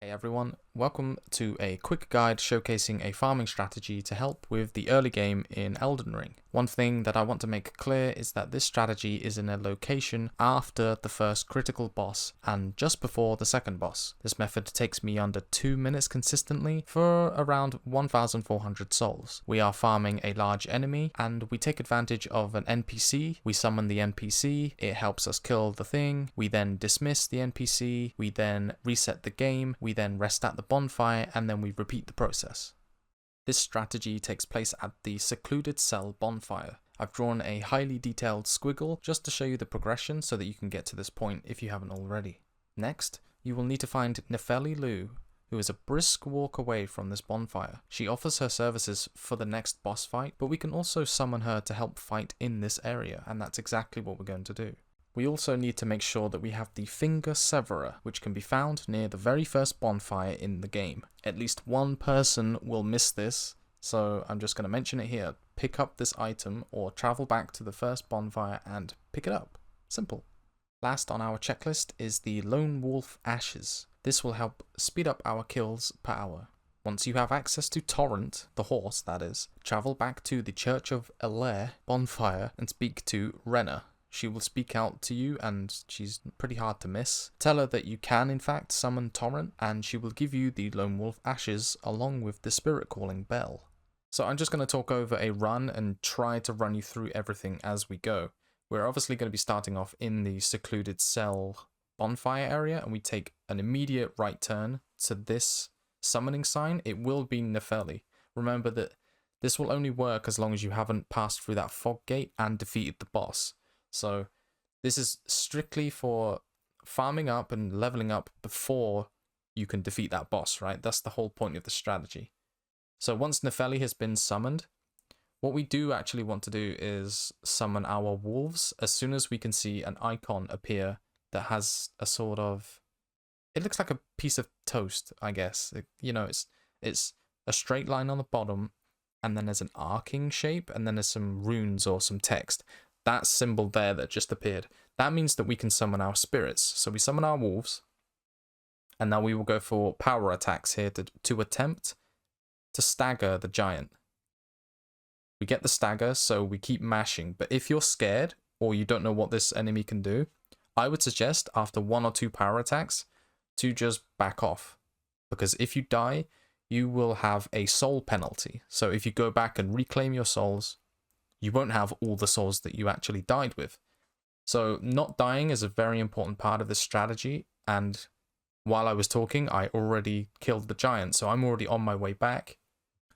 Hey everyone, welcome to a quick guide showcasing a farming strategy to help with the early game in Elden Ring. One thing that I want to make clear is that this strategy is in a location after the first critical boss and just before the second boss. This method takes me under 2 minutes consistently for around 1,400 souls. We are farming a large enemy and we take advantage of an NPC. We summon the NPC, it helps us kill the thing, we then dismiss the NPC, we then reset the game, we then rest at the bonfire, and then we repeat the process. This strategy takes place at the secluded cell bonfire. I've drawn a highly detailed squiggle just to show you the progression so that you can get to this point if you haven't already. Next, you will need to find Nepheli Loux, who is a brisk walk away from this bonfire. She offers her services for the next boss fight, but we can also summon her to help fight in this area, and that's exactly what we're going to do. We also need to make sure that we have the finger severer, which can be found near the very first bonfire in the game. At least one person will miss this, so I'm just going to mention it here. Pick up this item or travel back to the first bonfire and pick it up. Simple. Last on our checklist is the Lone Wolf Ashes. This will help speed up our kills per hour. Once you have access to Torrent, the horse that is, travel back to the Church of Elden bonfire and speak to Rune. She will speak out to you and she's pretty hard to miss. Tell her that you can in fact summon Torrent and she will give you the Lone Wolf Ashes along with the Spirit Calling Bell. So I'm just going to talk over a run and try to run you through everything as we go. We're obviously going to be starting off in the secluded cell bonfire area and we take an immediate right turn to this summoning sign. It will be Nepheli. Remember that this will only work as long as you haven't passed through that fog gate and defeated the boss. So this is strictly for farming up and leveling up before you can defeat that boss, right? That's the whole point of the strategy. So once Nepheli has been summoned, what we do actually want to do is summon our wolves as soon as we can see an icon appear that has a sort of, it looks like a piece of toast, I guess. It's a straight line on the bottom and then there's an arcing shape and then there's some runes or some text. That symbol there that just appeared, that means that we can summon our spirits. So we summon our wolves, and now we will go for power attacks here to attempt to stagger the giant. We get the stagger, so we keep mashing. But if you're scared, or you don't know what this enemy can do, I would suggest after 1 or 2 power attacks to just back off. Because if you die, you will have a soul penalty. So if you go back and reclaim your souls, you won't have all the souls that you actually died with. So not dying is a very important part of this strategy, and while I was talking, I already killed the giant, so I'm already on my way back.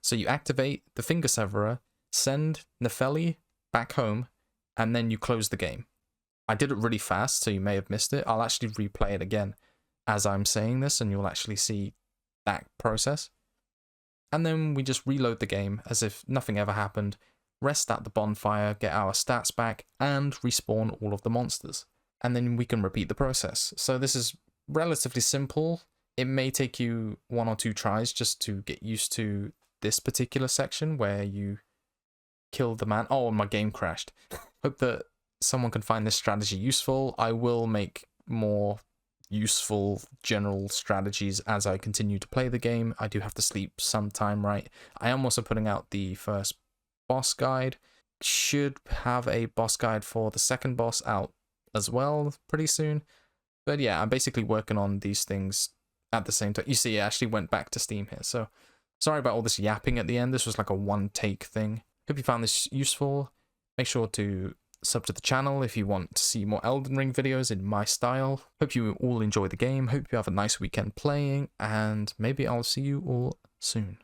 So you activate the finger severer, send Nepheli back home, and then you close the game. I did it really fast, so you may have missed it. I'll actually replay it again as I'm saying this, and you'll actually see that process. And then we just reload the game as if nothing ever happened, rest at the bonfire, get our stats back, and respawn all of the monsters. And then we can repeat the process. So this is relatively simple. It may take you 1 or 2 tries just to get used to this particular section where you kill the man. Oh, my game crashed. Hope that someone can find this strategy useful. I will make more useful general strategies as I continue to play the game. I do have to sleep sometime, right? I am also putting out the first boss guide. Should have a boss guide for the second boss out as well pretty soon. But yeah, I'm basically working on these things at the same time. You see, it actually went back to Steam here. So sorry about all this yapping at the end. This was like a one-take thing. Hope you found this useful. Make sure to sub to the channel if you want to see more Elden Ring videos in my style. Hope you all enjoy the game. Hope you have a nice weekend playing. And maybe I'll see you all soon.